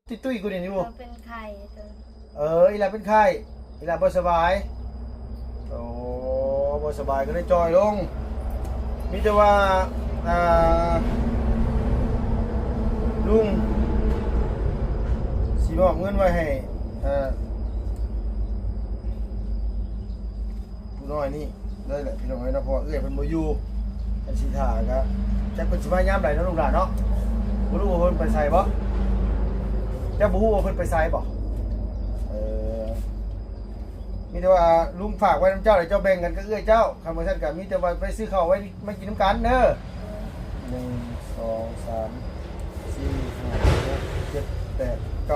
ตุ้ยกูเนี่ยนี่บ่เป็นไข่ตัวอีหลาเป็นไข้อีหลาบ่สบายโอ้บ่สบายก็ได้จอยลงมีแต่ว่าลุงสิมอบเงินไว้ให้ผู้น้อยนี่ได้แหละพี่น้องเอ้ยเนาะเพราะเอื้อยเพิ่นบ่อยู่อันสิท่าก็จักเพิ่นสิมายามใดเนาะลูกหลานเนาะบ่รู้ว่าเพิ่นไปไสบ่จักบ่ฮู้ว่าเพิ่นไปไสบ่มีแต่ว่าลุงฝากไว้น้ำเจ้าเดี๋ยวเจ้าแบ่งกันก็เอื้อยเจ้าคำว่าท่านก็มีแต่ว่าไปซื้อข้าวไว้มากินน้ำกันเด้อ1 2 3 4 5 6 7 8 9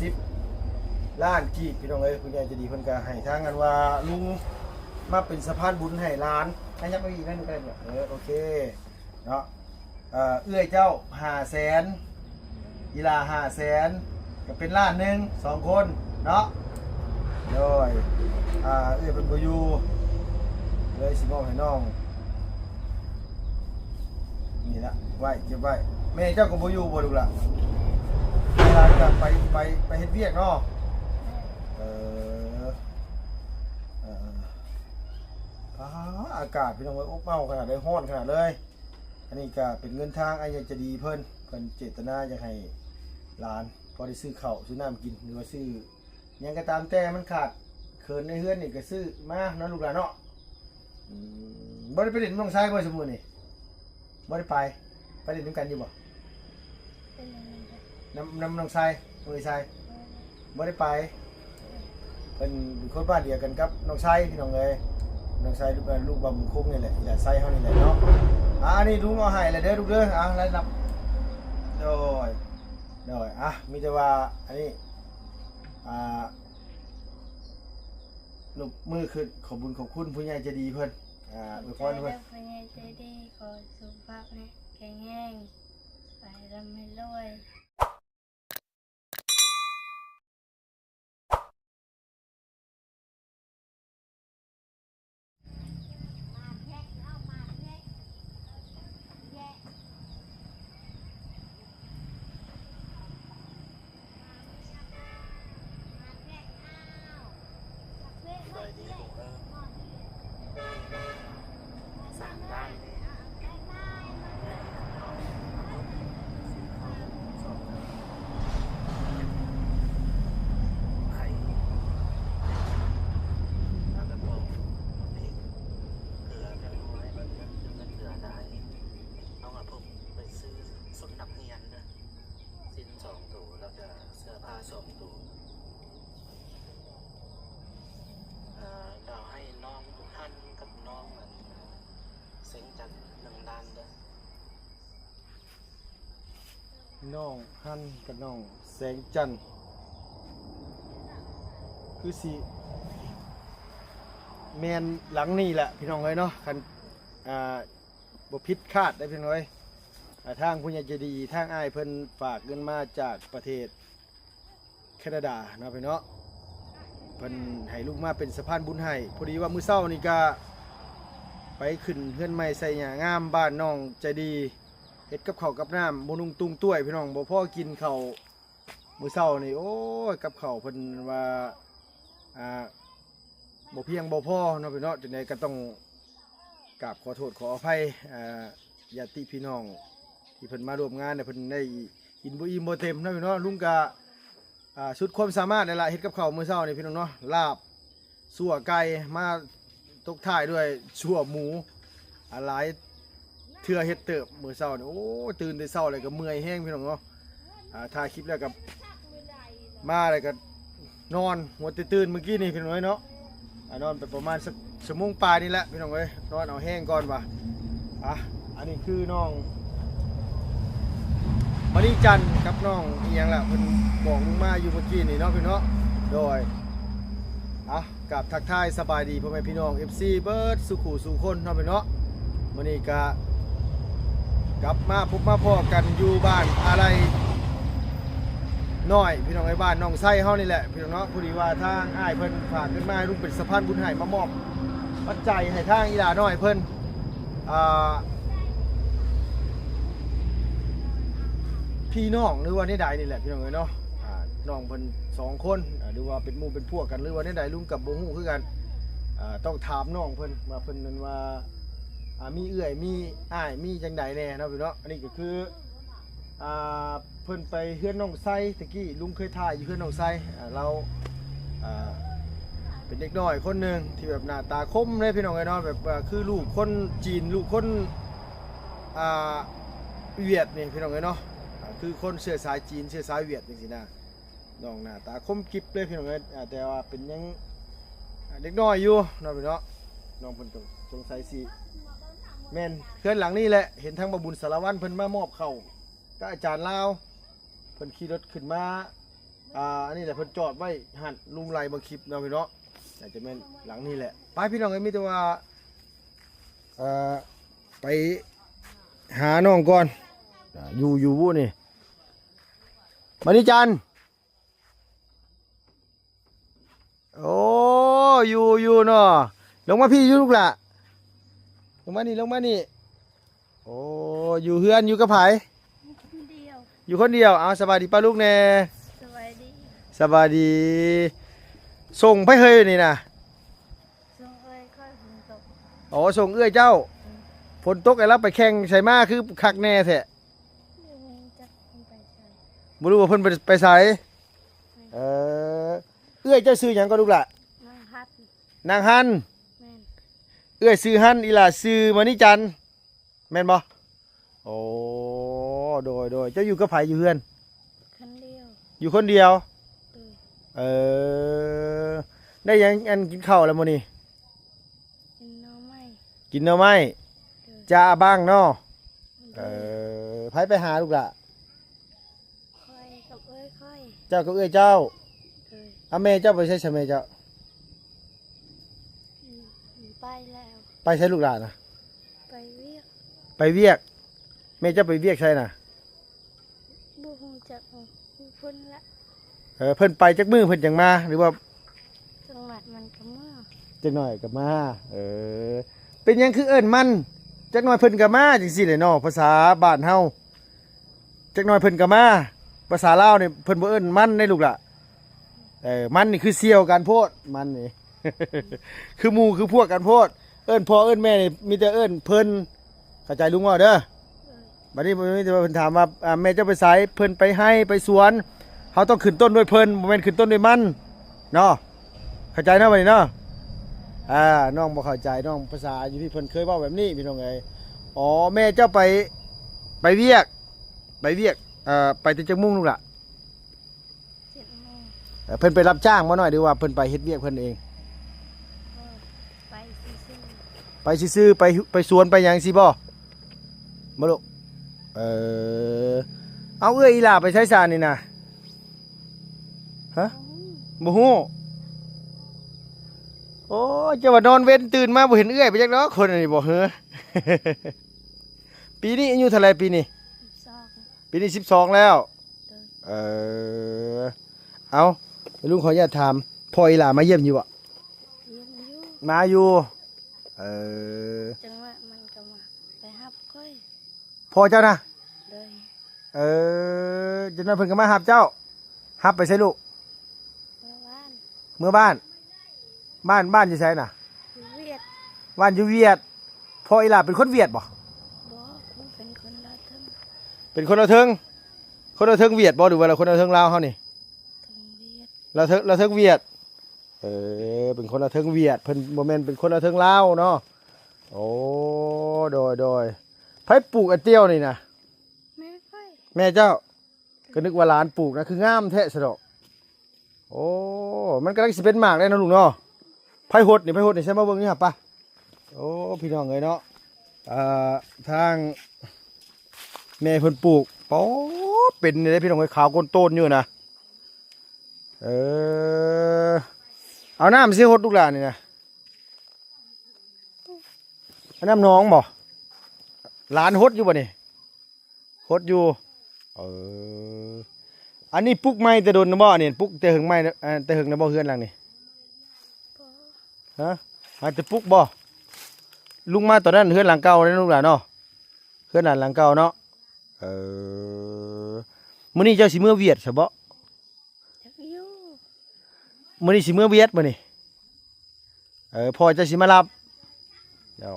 10ล้านกีบพี่น้องเอ้ยคุณยายจะดีเพิ่นก็ให้ทางกันว่าลุงมาเป็นสะพานบุญให้ล้านให้ยับไปอีกนั่นก็ได้เนี่ยโอเคเนาะเอื้อยเจ้า500,000อีหลา500,000ก็เป็นล้านหนึง2คนเนาะโดยเอื้อยเป็นบ่อยู่เลยสิมอบให้น้องนี่ละไว้เก็บไว้แม่เจ้าก็บ่อยู่บ่ลูกล่ะเวลาจะไปเฮ็ดเวียกเนาะอากาศพี่น้องเอ้ยอบอ้าวขนาดได้ร้อนขนาดเลยอันนี้ก็เป็นเงินทางอยากจะดีเพิ่นเจตนาอยากให้หลานพอได้ซื้อข้าวซื้อน้ำกินหรือว่าซื้อยังก็ตามแต่มันขาดเขินในเฮือนนี่ก็ซื้อมาเนาะลูกหลานเนาะบ่ได้ไปเล่นน้องชายบ่สมมุตินี่บ่ได้ไปเล่นด้วยกันอยู่บ่น้ำน้องชายน้องชายบ่ได้ไปเป็นคนบ้านเดียวกันกับน้องชายพี่น้องเอ้ยน้องชายลูกบำบุญคุ้มนี่แหละอย่าใส่เฮานี่แหละเนาะอันนี้ลุงเอาให้แล้วเด้อลูกเด้อแล้วนับโดยมีแต่ว่าอันนี้ลูกมือคือขอบคุณผู้ใหญ่ใจดีเพิ่นอวยพรเพิ่นผู้ใหญ่ใจดีขอสุขภาพแข็งแรงไปร่ำให้รวยเราให้น้องท่านกับน้องเซ็งจัด1 ล้านเด้อน้องฮั่นกับน้องแสงจันทร์คือสิแมนหลังนี่แหละพี่น้องเอ้ยเนาะคันบ่ผิดคาดได้พี่น้องเอ้ยทางผู้ใหญ่ใจดีทางอ้ายเพิ่นฝากเงินมาจากประเทศแคนาดาเนาะพี่เนาะเพิ่นให้ลูกมาเป็นสะพานบุญให้พอดีว่ามื้อเช้านี่ก็ไปขึ้นเฮือนใหม่ใส่หญ้างามบ้านน้องใจดีเฮ็ดกับข้าวกับน้ำบ่นุ่งตุงต้วยพี่น้องบ่พอกินข้าวมื้อเช้านี่โอ้ยกับข้าวเพิ่นว่าบ่เพียงบ่พอเนาะพี่เนาะจังได๋ก็ต้องกราบขอโทษขออภัยญาติพี่น้องที่เพิ่นมาร่วมงานเนี่ยเพิ่นได้กินบ่อิ่มบ่เต็มเนาะพี่เนาะลุงก็สุดความสามารถนี่ล่ะเฮ็ดกับข้าวมื้อเช้านี่พี่น้องเนาะลาบสั่วไก่มาตกท้ายด้วยสั่วหมูหลายเทื่อเฮ็ดเติบมื้อเช้านี่โอ้ตื่นแต่เช้าเลยก็เมื่อยแห้งพี่น้องเนาะถ่ายคลิปแล้วก็มาแล้วก็นอนหัวตื่นเมื่อกี้นี่พี่น้องเนาะนอนไปประมาณสักชั่วโมงปลายนี่แหละพี่น้องเอ้ยนอนเอาแห้งก่อนว่ะอันนี้คือน้องมณีจันทร์กับน้องอีหยังล่ะเพิ่นบอกลุงมาอยู่เมื่อกี้นี่เนาะพี่เนาะโดยกับทักทายสบายดีพ่อแม่พี่น้อง FC เบิร์ดสุขุสุคนเนาะพี่เนาะมื้อนี้ก็กลับมาพบมาพ่อกันอยู่บ้านอะไรน้อยพี่น้องไอ้บ้านน้องไส้เฮานี่แหละพี่น้องเนาะพอดีว่าทางอ้ายเพิ่นฝากขึ้นมาลุงเป็นสะพานบุญให้มามอบปัจจัยให้ทางอีหลาน้อยเพิ่นพี่น้องหรือว่านี่ใดนี่แหละพี่น้องเนาะ น้องเพิ่น2คนหรือว่าเป็นหมู่เป็นพวกกันหรือว่าใดๆลุงกับบ่ฮู้คือกันต้องถามน้องเพิ่นว่าเพิ่นนั้นว่ามีเอื้อยมีอ้ายมีจังใดแน่เนาะพี่เนาะอันนี้ก็คือเพิ่นไปเฮือนน้องไส้ตะกี้ลุงเคยถ่ายอยู่เฮือนน้องไส้เราเป็นเด็กน้อยคนหนึงที่แบบหน้าตาคมเลยพี่น้องเอ้ยเนาะแบบคือลูกคนจีนลูกคนเวียดนี่พี่น้องเอ้ยเนาะคือคนเชื้อสายจีนเชื้อสายเวียดจังซี่นะน้องหน้าตาคมกริบเลยพี่น้องเอ้ยแต่ว่าเป็นยังเด็กน้อยอยู่เนาะพี่เนาะน้องเพิ่นก็สงสัยสิแม่นเพื่อนหลังนี้แหละเห็นทางบบุญสารวัตรเพิ่นมามอบเข้าก็อาจารย์ลาวเพิ่นขี่รถขึ้นมาอันนี้แหละเพิ่นจอดไว้หันลุงไล่บางคลิปเนาะพี่เนาะแต่จะแม่นหลังนี้แหละไปพี่น้องเอ้ยมีแต่ว่าไปหาน้องก่อนอยู่วู้นี่มานี่จันโอ้อยู่เนาะลงมาพี่อยู่ลูกละลงมานี่โอ้อยู่เฮือนอยู่กับไผ คนเดียว อยู่คนเดียวเอาสบายดีป้าลูกแน่ สบายดี สบายดีส่งไปเฮยนี่นะ ส่งเอ้ยค่อยฝนตก อ๋อส่งเอื้อยเจ้าฝนตกไอ้รับไปแข่งใส่มาคือคักแน่แท้ จะไปใส่ บ่รู้ว่าเพิ่นไปไสเอื้อยเจ้าซื้อหยังก็ลูกล่ะ นั่งฮัด นางฮัน แม่น เอื้อยซื้อฮันอีหล่าซื้อมานี่จันแม่นบ่โอ้โดยเจ้าอยู่กับไผอยู่เฮือน คนเดียว อยู่คนเดียว เออ ได้หยังอันกินข้าวแล้วมื้อนี้ กินน้ำไม่ กินหน่อไม้ เออ จ้าบ้างเนาะ เออ ไผไปหาลูกล่ะ ค่อยกับเอ้ยค่อย เจ้ากับเอื้อยเจ้า เออ อาแม่เจ้าไปใช้ใช่ไหมเจ้า ไปแล้ว ไปใช้ลูกหลานนะ ไปเวียก ไปเวียกแม่เจ้าไปเวียกใช่น่ะ บุหูจักพุ่นละ เพิ่นไปจักมือเพิ่นจังมาหรือว่า จังหวัดมันก็เมื่อ จักหน่อยก็มาเป็นหยังคือเอิ้นมันจักหน่อยเพิ่นก็มาจังซี่แหละเนาะภาษาบ้านเฮาจักหน่อยเพิ่นก็มาภาษาลาวนี่เพิ่นบ่เอิ้นมันได้ลูกล่ะมันนี่คือเสี่ยวกันโพดมันนี่ คือหมู่คือพวกกันโพดเอิ้นพ่อเอิ้นแม่นี่มีแต่เอิ้นเพิ่นเข้าใจลุงว่าเด้อ เออ บัดนี้เพิ่นถามว่าแม่เจ้าไปไสเพิ่นไปให้ไปสวนเขาต้องขึ้นต้นด้วยเพิ่นบ่แม่นขึ้นต้นด้วยมันเนาะเข้าใจเนาะบัดนี้เนาะน้องบ่เข้าใจน้องภาษาอยู่ที่เพิ่นเคยเว้าแบบนี้พี่น้องเอ้ยอ๋อแม่เจ้าไปเวียกไปแต่จักมุ่งลูกล่ะ 7 โมง เพิ่นไปรับจ้างบ่น้อยหรือว่าเพิ่นไปเฮ็ดเวียกเพิ่นเอง ก็ไปซื้อ ไปซื่อๆไปสวนไปหยังสิบ่บ่ลูกเอาเอื้อยอีหล่าไปใช้ซานี่นะฮะ ๆ บ่ฮู้โอ้ยเจ้าว่านอนเว้นตื่นมาบ่เห็นเอื้อยไปจักเนาะคนอันนี้บ่เฮ้อ ปีนี้อายุเท่าไหร่ปีนี้ 12 ปีนี้12แล้ว เออ เอาลุงขออนุญาตถามพ่ออีหล่ามาเยี่ยมอยู่บ่ เลี้ยงอยู่ มาอยู่จังหวัดมันก็มาไปฮับค่อย พ่อเจ้านะ เลย จังนั้นเพิ่นก็มารับเจ้ารับไปใส่ลูก เมื่อวาน เมื่อบ้านอยู่ไสน่ะ อยู่เวียด บ้านอยู่เวียดพ่ออีหล่าเป็นคนเวียดบ่ บอกมันเป็นคนละทึง เป็นคนละเทิงเวียดบ่หรือว่าเราคนละเทิงลาวเฮานี่ ทึงเวียด เราเทิงเวียดเป็นคนละเทิงเวียดเพิ่นบ่แม่นเป็นคนละเทิงลาวเนาะโอ้โดยไผปลูกไอ้เตี้ยวนี่นะ แม่ค่อย แม่เจ้าก็นึกว่าหลานปลูกนะคืองามแท้ซะดอกโอ้มันกำลังสิเป็นหมากได้นะลุงเนาะไผหดนี่ใช่มาเบิ่งนี่ครับป่ะโอ้พี่น้องเอ้ยเนาะทางแม่เพิ่นปลูกโอ้เป็นนี่เด้พี่น้องเอ้ยขาวก้นโตนอยู่นะเอาน้ำสิหดลูกหลานนี่นะเอาน้ำน้องบ่หลานหดอยู่บ่นี่หดอยู่อันนี้ปลุกไม้แต่โดนนะบ่นี่ปลุกแต่หึงไม้แต่หึงนะบ่เฮือนหลังนี่ บอก ฮะอาจจะปลุกบ่ลุงมาตอนนั้นเฮือนหลังเก่าเลยลูกหลานเนาะเฮือนหลังเก่าเนาะมื้อนี้เจ้าสิมื้อเวียดซะบ่ อยู่ มื้อนี้สิมื้อเวียดมื้อนี้พ่อจะสิมารับอ๋อ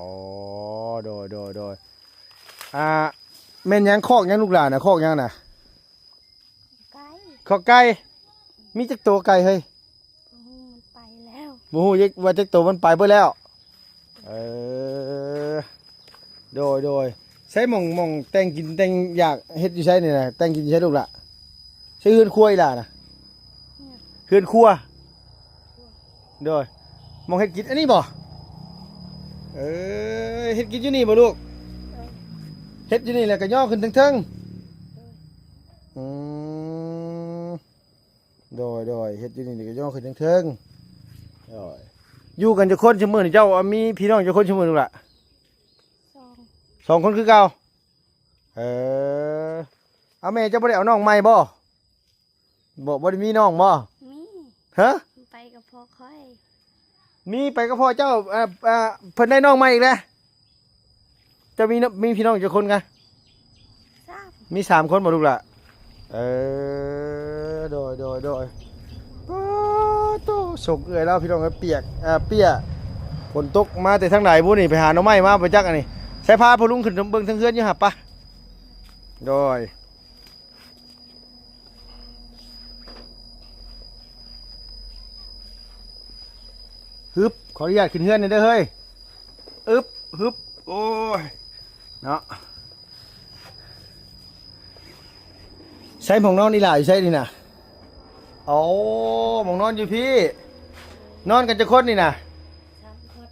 โดยแม่นหยังคอกหยังลูกหลานน่ะคอกหยังน่ะ ไกล คอกไก่มีจักตัวไก่เฮ้ย มันไปแล้ว บ่ฮู้ว่าจักตัวมันไปเบิดแล้วโดยใช้หม่องแต่งกินแต่งอยากเฮ็ดอยู่ใช้นี่น่ะแต่งกินอยู่ใช้ลูกล่ะใช้เฮือนครัวอีหล่ะน่ะเฮือนครัวโดยหม่องเฮ็ดกินอันนี้บ่เฮ็ดกินอยู่นี่บ่ลูกเฮ็ดอยู่นี่แหละก็ย่อขึ้นเทิงๆโดยเฮ็ดอยู่นี่ก็ย่อขึ้นเทิงๆโดยอยู่กันจักคนซุมื้อนี่เจ้ามีพี่น้องจักคนซุมื้อลูกล่ะ สอง 2 คนคือเก่าเอาแม่เจ้าบ่ได้เอาน้องใหม่บ่ได้มีน้องบ่ มี ฮะ ไปกับพ่อค่อย มีไปกับพ่อเจ้าเพิ่นได้น้องใหม่อีกแล้วเจะมีพี่น้องจักคนกัน ทราบ มี3 คนบ่ลูกล่ะโดยโตสกเอื้อยแล้วพี่น้องเอ้ยเปียกเปียฝนตกมาแต่ทางไหนบุนี่ไปหาหน่อไม้มาไปจักอันนี้ใช้พาพ่อลุงขึ้นเบิ่งทางเฮือนอยู่หับปะโดยฮึบขออนุญาตขึ้นเฮือนหน่อยเด้อเฮ้ยฮึบโอ้ยเนาะใช้หมองนอนนี่ล่ะอยู่ใช่นี่น่ะโอ้หมองนอนอยู่พี่นอนกันจะคนนี่น่ะ 3 คน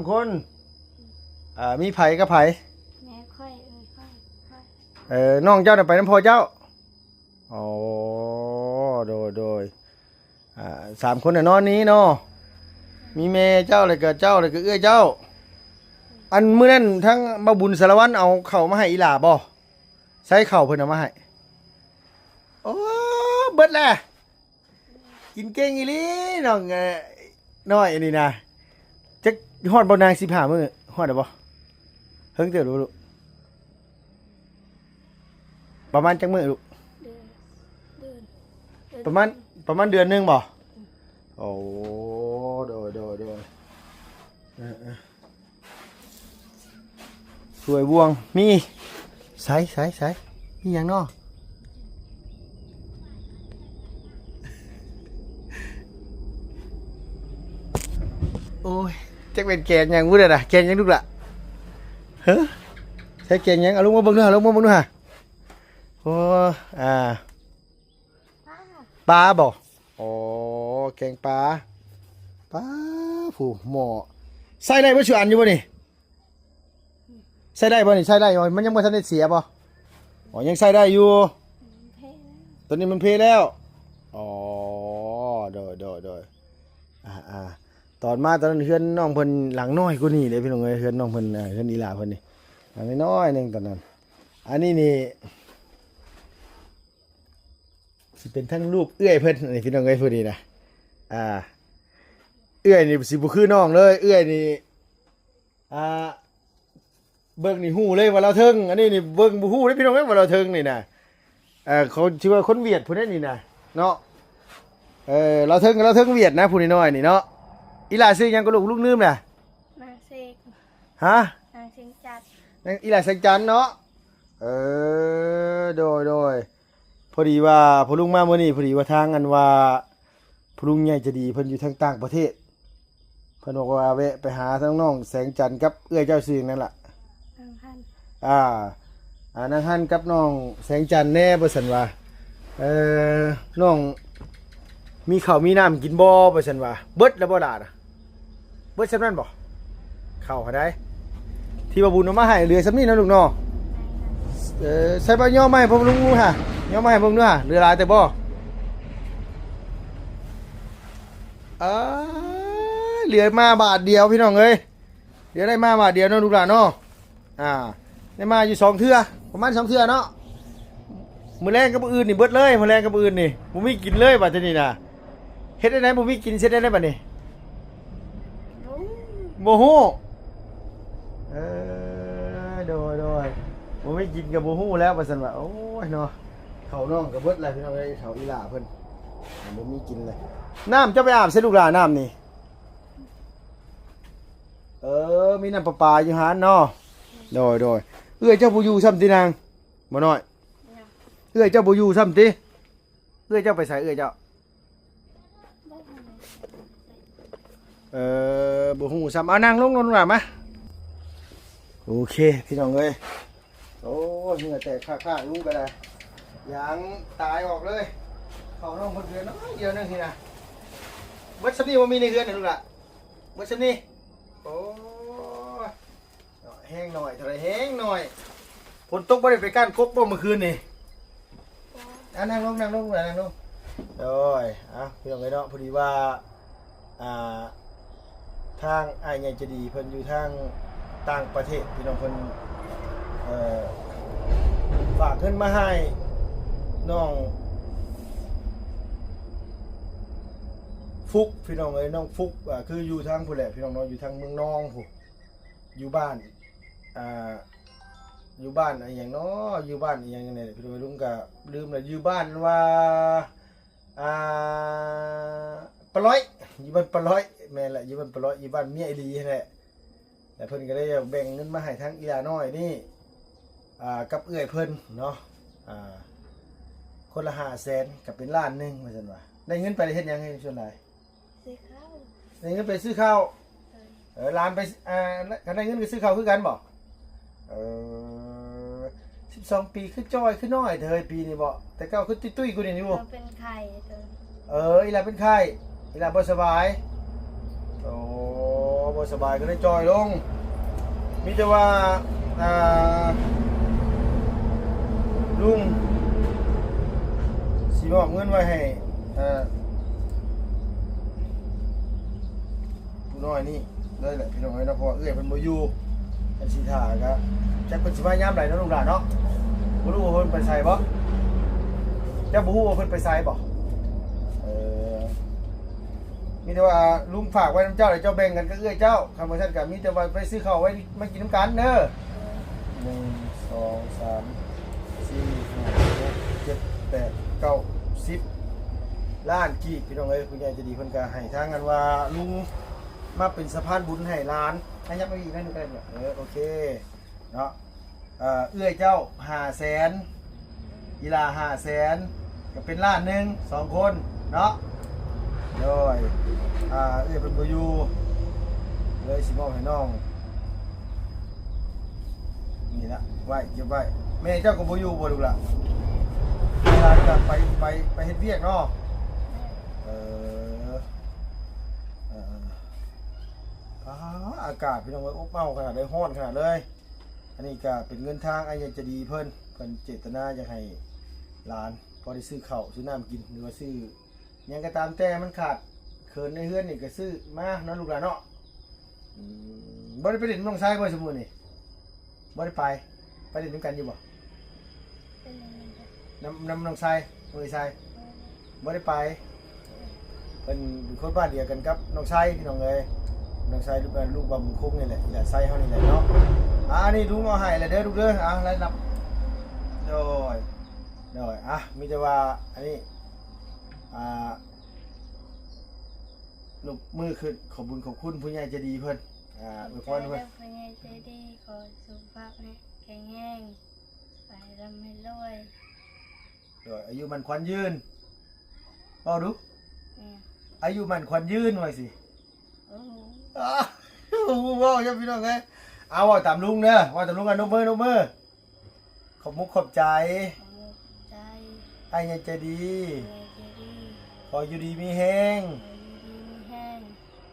3 คนมีไผกับไผ แม่ค่อยค่อย น้องเจ้าน่ะไปน้ำพ่อเจ้าโอ้โดย3 คนน่ะนอนนี้เนาะมีแม่เจ้าเลยก็เจ้าเลยก็เอื้อเจ้าอันมื้อนั้นทั้งบ่บุญสารวัตรเอาเข้าวมาให้อีหล่าบ่ใช้ข้าวเพิ่นเอามาให้โอ้เบิดแล้วกินเก่งอีหลีน้องน้อยอันนี้นะจักฮอดบ่นาง15มื้อฮอดได้บ่เฮิงเติบลูกประมาณจักมื้อลูก เดือน ประมาณเดือนหนึงบ่โอ้โดยสวยบวงมีใส่มีหยังเนาะโอ้ยจักเป็นแกงหยังบ่ได้ล่ะแกงหยังลูกล่ะฮะใช้แกงหยังเอาลงมาเบิ่งดูฮะโอ้ปป้าลาบ่โอ้แกงปลาผู้หม้อใส่ได้บ่ชื่ออันอยู่บ่นี่ใส่ได้บ่นี่ใส่ได้บ่มันยังบ่ทันได้เสียบ่อ๋อยังใส่ได้อยู่ เพแล้ว ตัวนี้มันเพแล้วอ๋อโดยตอนมาตอนนั้นเฮือนน้องเพิ่นหลังน้อยกว่านี้เด้พี่น้องเอ้ยเฮือนน้องเพิ่นเฮือนอีหลาเพิ่นนี่หลังน้อยๆนึงตอนนั้นอันนี้นี่สิเป็นทั้งรูปเอื้อยเพิ่นนี่พี่น้องเอ้ยผู้นี้นะเอื้อยนี่สิบ่คือน้องเลยเอื้อยนี่เบิ่งนี่ฮู้เลยว่าเราเทิงอันนี้นี่เบิ่งบ่ฮู้เด้พี่น้องเอ้ยว่าเราเทิงนี่นะเขาชื่อว่าคนเวียดผู้นั้นนี่นะเนาะเราเทิงเวียดนะผู้น้อยๆนี่เนาะอีหลาซื้อหยังก็ลูกลืมน่ะ นางเสก ฮะ นางเสียงจัด อีหลาแสงจันทน์เนาะโดยพอดีว่าพอลุงมามื้อนี้พอดีว่าทางอันว่าพอลุงใหญ่จะดีเพิ่นอยู่ทางต่างประเทศเพิ่นบอกว่าแวะไปหาทั้งน้องแสงจันทน์กับเอื้อยเจ้าซื่อนั่นล่ะ นางพัน นางฮั่นกับน้องแสงจันทน์แน่บ่ซั่นว่าน้องมีข้าวมีน้ำกินบ่บ่ซั่นว่าเบิดแล้วบ่ล่ะน่ะเบิดซำนั้นบ่ข้าวหาได้ที่ว่าบุญเอามาให้เหลือซำนี้นะลูกเนาะใส่บ่ย่อมาให้ผมลุงฮะย่อมาให้ผมด้วยฮะเหลือหลายแต่บ่เหลือมาบาทเดียวพี่น้องเอ้ยเดี๋ยวได้มาบาทเดียวเนาะลูกหลานเนาะได้มาอยู่2เทื่อประมาณ2เทื่อเนาะมื้อแรงกับมื้ออื่นนี่เบิดเลยมื้อแรงกับมื้ออื่นนี่บ่มีกินเลยบัดนี้น่ะเฮ็ดได้ไหนบ่มีกินเฮ็ดได้บัดนี้ บุ้ง บ่ฮู้โดยบ่มีกินกับบ่ฮู้แล้วว่าซั่นว่าโอ้ยเนาะเขาน้องก็เบิดแล้วพี่น้องเอ้ยเขาอีหล่าเพิ่น บ่มีกินเลยน้ำจะไปอาบใส่ลูกหลานน้ำนี่มีน้ำประปาอยู่หานเนาะโดยเอื้อยเจ้าบ่อยู่ซ้ำตินางบ่น้อย ยัง เอื้อยเจ้าบ่อยู่ซ้ำติเอื้อยเจ้าไปใส่เอื้อยเจ้า บ่ฮู้ บ่ฮู้ซ้ำเอานั่งลงหล่ะมาโอเคพี่น้องเอ้ยโอ้ยเหงื่อแตกข้างๆลุงก็ได้ยางตายออกเลยเข้าน้องเพิ่นเดือนน้อยเดียวนึงทีนะเบิดซำนี้บ่มีในเรือนน่ะลูกล่ะเบิดซำนี้โอ้ยแห้งหน่อยเท่าไรแห้งหน่อยฝนตกบ่ได้ไปก้านกบบ่เมื่อคืนนี่นั่งลงนั่งลงโอ้ยพี่น้องเอ้ยเนาะพอดีว่าทางอ้ายใหญ่จะดีเพิ่นอยู่ทางต่างประเทศพี่น้องเพิ่นฝากเงินมาให้น้องฟุกพี่น้องเอ้ยน้องฟุกคืออยู่ทางผู้แหละพี่น้องเนาะอยู่ทางเมืองนองผู้อยู่บ้านอยู่บ้านอะไรอย่างเนาะอยู่บ้านอหย่างนี้พี่น้องลุงก็ลืมเลยอยู่บ้านว่าปะร้อยอยู่บ้านปะร้อยแม่นแหละอยู่บ้านปะร้อยอยู่บ้านเมียอีหลีแหละแต่เพิ่นก็ได้แบ่งเงินมาให้ทั้งอีหลาน้อยนี่กับเอื้อยเพิ่นเนาะคนละ500,000กับเป็นล้านหนึงว่าซั่นว่าได้เงินไปได้เฮ็ดหยังให้ส่วนหลาย ซื้อข้าว ได้เงินไปซื้อข้าว เลย ร้านไปกันได้เงินไปซื้อข้าวคือกันบ่12 ปีคือจ้อยคือน้อยเธอปีนี้บ่แต่เก่าคือตุ้ยๆกูนี่บ่ เราเป็นไข่เออ อีหลาเป็นไข้อีหลาบ่สบายโอ้บ่สบายก็ได้จ้อยลงมีแต่ว่าลุงสิมอบเงินไว้ให้ผู้น้อยนี่เลยแหละพี่น้องเอ้ยเนาะเพราะว่าเอื้อยเพิ่นบ่อยู่อันสิท่าก็จักเพิ่นสิมายามใดเนาะลูกหลานเนาะบ่รู้ว่าเพิ่นไปไสบ่จักบ่ฮู้ว่าเพิ่นไปไสบ่มีแต่ว่าลุงฝากไว้น้ำเจ้าเดี๋ยวเจ้าแบ่งกันก็เอื้อยเจ้าคำว่าท่านก็มีแต่ว่าไปซื้อข้าวไว้มากินน้ำกันเด้อ1 2 3 4 5 6 7 8 9 10ล้านกีบพี่น้องเอ้ยคุณยายจะดีเพิ่นก็ให้ทางกันว่าลุงมาเป็นสะพานบุญให้ล้านให้ยับไปอีกนั่นกันเนี่ยโอเคเนาะเอื้อยเจ้า500,000อีหลา500,000ก็เป็นล้านหนึง2คนเนาะโดยเอื้อยเพิ่นบ่อยู่เลยสิมอบให้น้องนี่ละไว้เก็บไว้แม่เจ้าก็บ่อยู่บ่ลูกล่ะเวลาจะไปเฮ็ดเวียกเนาะอากาศพี่น้องเอ้ยอบอ้าวขนาดเลยร้อนขนาดเลยอันนี้ก็เป็นเงินทางอ้ายใหญ่จะดีเพิ่นเจตนาอยากให้หลานพอได้ซื้อข้าวซื้อน้ำกินหรือว่าซื้อหยังก็ตามแต่มันขาดเขินในเฮือนนี่ก็ซื้อมาเนาะลูกหลานเนาะบ่ได้ไปเล่นน้องชายบ่สมมุตินี่บ่ได้ไปเล่นด้วยกันอยู่บ่ เป็นยังไงกัน น้องชายมือชายบ่ได้ไปเป็นคนบ้านเดียวกันกับน้องชายพี่น้องเอ้ยน้องชายลูกบำมุงคงนี่แหละอย่าใส่เฮานี่แหละเนาะนี่ลุงเอาให้แล้วเด้อลูกเด้อแล้วนับโดยมีแต่ว่าอันนี้ลูกมือขึ้นขอบบุญขอบคุณผู้ใหญ่ใจดีเพิ่นอวยพรเพิ่น ผู้ใหญ่ใจดีขอสุขภาพแข็งแรงไปร่ำให้รวย โดยอายุมันขวัญยืนเอาดู เนี่ย อายุมันขวัญยืนไว้สิ โอ้โห ว้าวยังพี่น้องไงเอาว่าตามลุงเด้อว่าตามลุงกันนกมือขอบมุกขอบใจ ขอใจ ไอ้ยังใจดี ผู้ใหญ่ใจดี ขออยู่ดีมีแห้ง ขออยู่ดีมีแห้ง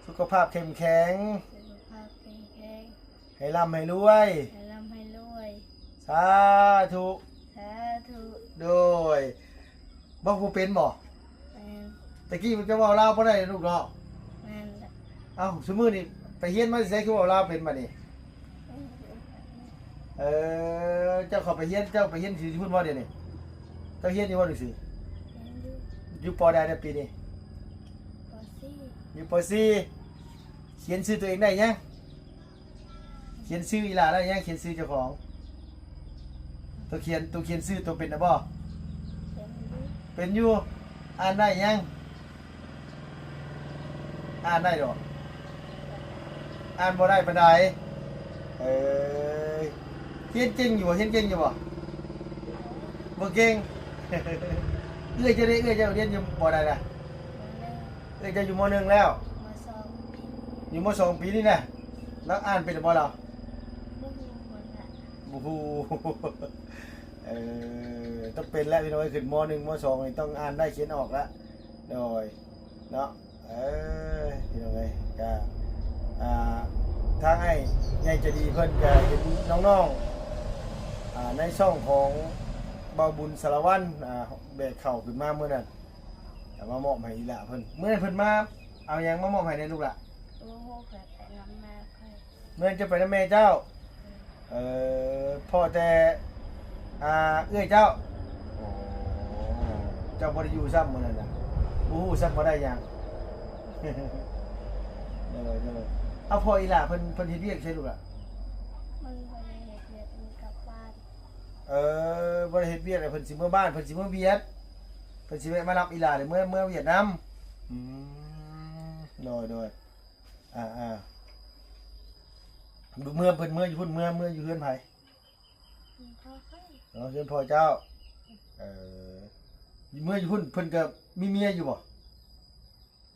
สุขภาพเข้มแข็ง สุขภาพแข็งแรง ให้ร่ำให้รวย ให้ร่ำให้รวย สาธุ สาธุ โดยบอกผู้เป็นบ่ แม่น ตะกี้มันจะเว่าเล่าบ่ได้ลูกเนาะ แม่นละ เอ้าสมมือนี่ไปเฮียนมาใส่คือเว่าเล่าเป็นบัดนี้เจ้าเข้าไปเฮียนสิพูดบ่เดี๋ยวนี้เจ้าเฮียนอยู่บ่หนังสือ แม่นอยู่ อยู่ปอใดในปีนี้ ปอซี่ อยู่ปอสี่เขียนชื่อตัวเองได้ยังเขียนชื่ออีหลาได้ยังเขียนชื่อเจ้าของตัวเขียนชื่อตัวเป็นนะบ่ แม่นอยู่ เป็นอยู่ อ่านได้ยังอ่านได้ดอกอ่านบ่ได้ปานใดเอ้ยเฮียนเก่งอยู่บ่เฮียนเก่งอยู่บ่บ่เก่ง เอื้อยจะได้เอื้อยจะเรียนอยู่บ่ได้ล่ะ มาหนึ่ง เอื้อยจะอยู่ม .1 แล้ว มาสองปี อยู่ม .2 ปีนี่น่ะแล้วอ่านเป็นบ่ล่ะ บุ้งคนละ โอ้โห ต้องเป็นแล้วพี่น้อยขึ้นม .1 ม .2 นี่ต้องอ่านได้เขียนออกแล้วโดยเนาะพี่น้องเอ้ยก็ทางไอ้ใหญ่จะดีเพิ่นก็เห็นน้องๆในช่องของเบาบุญสารวัตรแบกเข่าขึ้นมาเมื่อนั้นแต่มามอบให้อีหล่ะเพิ่นเมื่อเพิ่นมาเอาหยังมามอบให้ในลูกล่ะ ลูกเกิดแต่น้ำแม่ค่อย เมื่อจะไปนำแม่เจ้าพ่อแต่เอื้อยเจ้าเจ้าบ่ได้อยู่ซ้ำมื้อนั้นน่ะบ่ฮู้ซ้ำบ่ได้หยัง เด้อเอาพ่ออีหล่ะเพิ่นเฮ็ดเวียกใช่ลูกล่ะ มันบริเหตุเกิดมันกลับบ้าน บ่ได้เฮ็ดเวียกเลยเพิ่นสิเมื่อบ้านเพิ่นสิเมื่อเวียดเพิ่นสิแวะมารับอีหล่าเลยเมื่อเวียดนามโดยดูเมื่อเพิ่นเมื่ออยู่พุ่นเมื่ออยู่เฮือนไผ มันพ่อค่อย เนาะเฮือนพ่อเจ้าเมื่ออยู่พุ่นเพิ่นก็มีเมียอยู่บ่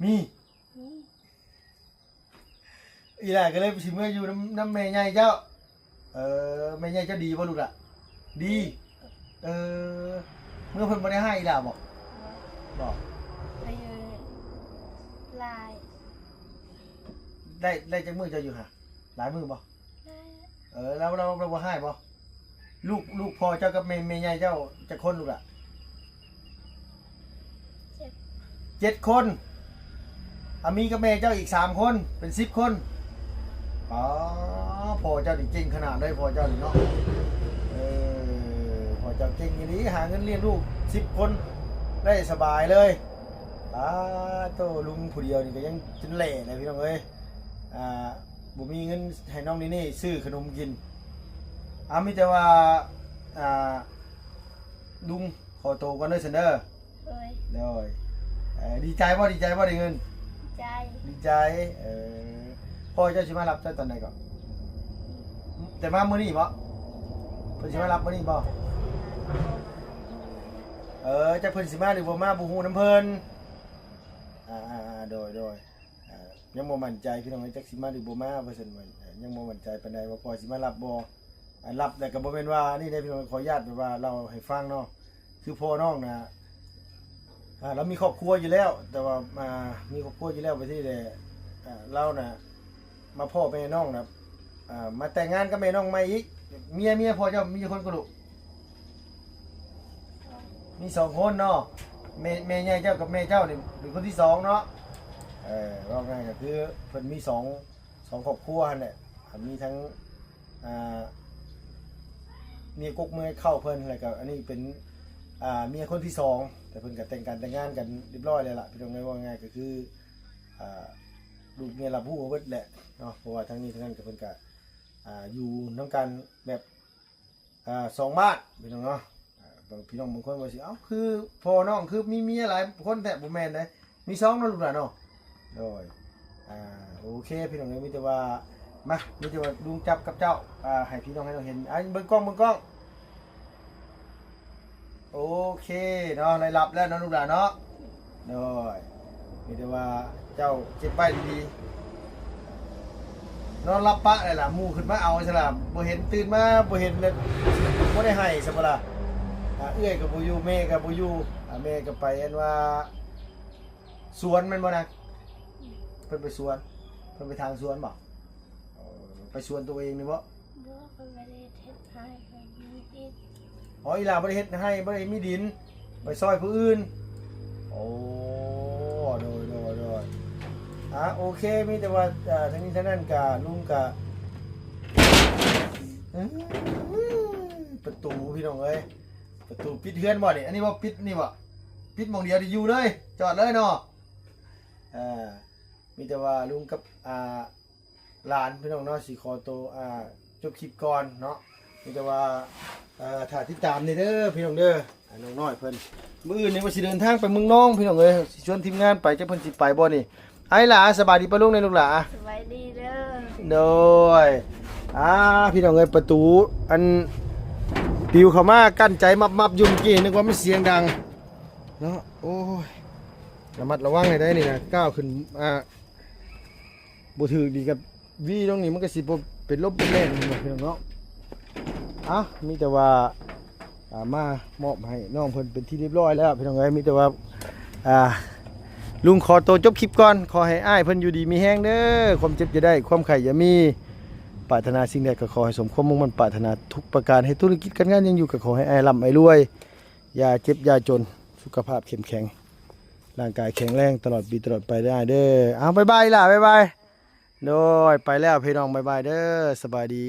มี นี่ อีหล่าก็เลยสิเมื่ออยู่น้ำแม่ใหญ่เจ้าแม่ใหญ่เจ้าดีบ่ลูกล่ะดีเมื่อเพิ่นบ่ได้ให้อีหล่าบ่บ่ ไปยืนลาย ได้จักมื้อเจ้าอยู่ห่าหลายมื้อบ่ ได้ แล้วเราบ่ให้บ่ลูกพ่อเจ้ากับแม่ใหญ่เจ้าจะคนลูกล่ะ 7 คนมีกับแม่เจ้าอีก3คนเป็น10คนพ่อเจ้านี่เก่งขนาดเลยพ่อเจ้านี่เนาะพ่อเจ้าเก่งอย่างนี้หาเงินเลี้ยงลูก10คนได้สบายเลยโตลุงผู้เดียวนี่ก็ยังจนแหล่เลยพี่น้องเอ้ยบ่มีเงินให้น้องนี่ซื้อขนมกินมีแต่ว่าลุงขอโตก่อนเด้อซันเด้อ เคย เด้อดีใจบ่ได้เงิน ใจ ดีใจพ่อเจ้าสิมารับเจ้าตอนไหนก่อนแต่มามื้อนี้บ่เพิ่นสิมารับมื้อนี้บ่จะเพิ่นสิมาหรือบ่มาบ่ฮู้นำเพิ่นโดยยังบ่มั่นใจพี่น้องจักสิมาหรือบ่มาว่าซั่นว่ายังบ่มั่นใจปานใดว่าพ่อสิมารับบ่รับแต่ก็บ่แม่นว่านี่ได้พี่น้องขออนุญาตแบบว่าเราให้ฟังเนาะคือพ่อน้องน่ะเรามีครอบครัวอยู่แล้วแต่ว่ามีครอบครัวอยู่แล้วไปที่แต่เราน่ะมาพ่อแม่น้องน่ะมาแต่งงานกับแม่น้องใหม่อีกเมียพ่อเจ้ามีคนกระดูกมี2คนเนาะแม่ใหญ่เจ้ากับแม่เจ้านี่เป็นคนที่2เนาะว่าง่ายก็คือเพิ่นมี2ครอบครัวนั่นแหละมีทั้งเมียกกเมื่อเข้าเพิ่นแล้วก็อันนี้เป็นเมียคนที่2แต่เพิ่นก็แต่งงานกันเรียบร้อยแล้วล่ะพี่น้องว่าง่ายก็คือลูกเมียรับรู้เบิดแหละเนาะเพราะว่าทั้งนี้ทั้งนั้นก็เพิ่นก็อยู่นํกันแบบ2บ้านพี่น้องเนาะพี่น้องบางคนว่าสิคือพ่อน้องคือมีเมียหลายคนแต่บ่แม่นเด้มี2เนาะลูกหลานเนาะโดยโอเคพี่น้องมีแต่ว่ามามีแต่ว่าลุงจับกับเจ้าให้พี่น้องให้เราเห็นเบิ่งกล้องโอเคเนาะได้รับแล้วเนาะลูกหลานเนาะโดยมีแต่ว่าเจ้าเก็บไว้ดีๆนอนรับปะเลยล่ะหมู่ขึ้นมาเอาซะล่ะบ่เห็นตื่นมาบ่เห็นเลยบ่ได้ให้ซะบ่ล่ะเอื้อยก็บ่อยู่แม่ก็บ่อยู่แม่ก็ไปอันว่าสวนแม่นบ่นะเพิ่นไปสวนเพิ่นไปทางสวนบ่ไปสวนตัวเองนี่บ่ บัวคนไม่ได้เทศให้คนมีดิน อีหล่าบ่ได้เฮ็ดให้บ่ได้มีดินไปซอยผู้อื่นโอ้โดยโอเคมีแต่ว่าทั้งนี้ทั้งนั้นก็ลุงก็ประตูพี่น้องเอ้ยประตูปิดเฮือนบ่นี่อันนี้บ่ปิดนี่บ่ปิดหม่องเดียวที่อยู่เลยจอดเลยเนาะมีแต่ว่าลุงกับหลานพี่น้องเนาะสิขอตัวจบคลิปก่อนเนาะ มีแต่ว่าถ้าติดตามนี่เด้อพี่น้องเด้อน้องน้อยเพิ่นมื้ออื่นนี่ว่าสิเดินทางไปเมืองน้องพี่น้องเอ้ยสิชวนทีมงานไปจักเพิ่นสิไปบ่นี่ไอ้หล่ะสบายดีปะลุงในลูกหล่ะ สบายดีเด้อ โดยพี่น้องเอ้ยประตูอันปิวเข้ามากั้นใจมับๆอยู่เมื่อกี้นึกว่ามันเสียงดังเนาะโอ้ยระมัดระวังให้ได้นี่นะก้าวขึ้นบ่ถือดีกับวีตรงนี้มันก็สิบ่เป็นลบเป็นแล่นพี่น้องเนาะมีแต่ว่ามามอบให้น้องเพิ่นเป็นที่เรียบร้อยแล้วพี่น้องเอ้ยมีแต่ว่าลุงขอตัวจบคลิปก่อนขอให้อ้ายเพิ่นอยู่ดีมีแห้งเด้อความเจ็บจะได้ความไข่อย่ามีปรารถนาสิ่งใดก็ขอให้สมความมุ่งมั่นปรารถนาทุกประการให้ธุรกิจการงานยังอยู่ก็ขอให้อ้ายร่ำอ้ายรวยอย่าเจ็บอย่าจนสุขภาพเข้มแข็งร่างกายแข็งแรงตลอดปีตลอดไปได้เด้อบ๊ายบายล่ะบ๊ายบายโดยไปแล้วพี่น้องบ๊ายบายเด้อสบายดี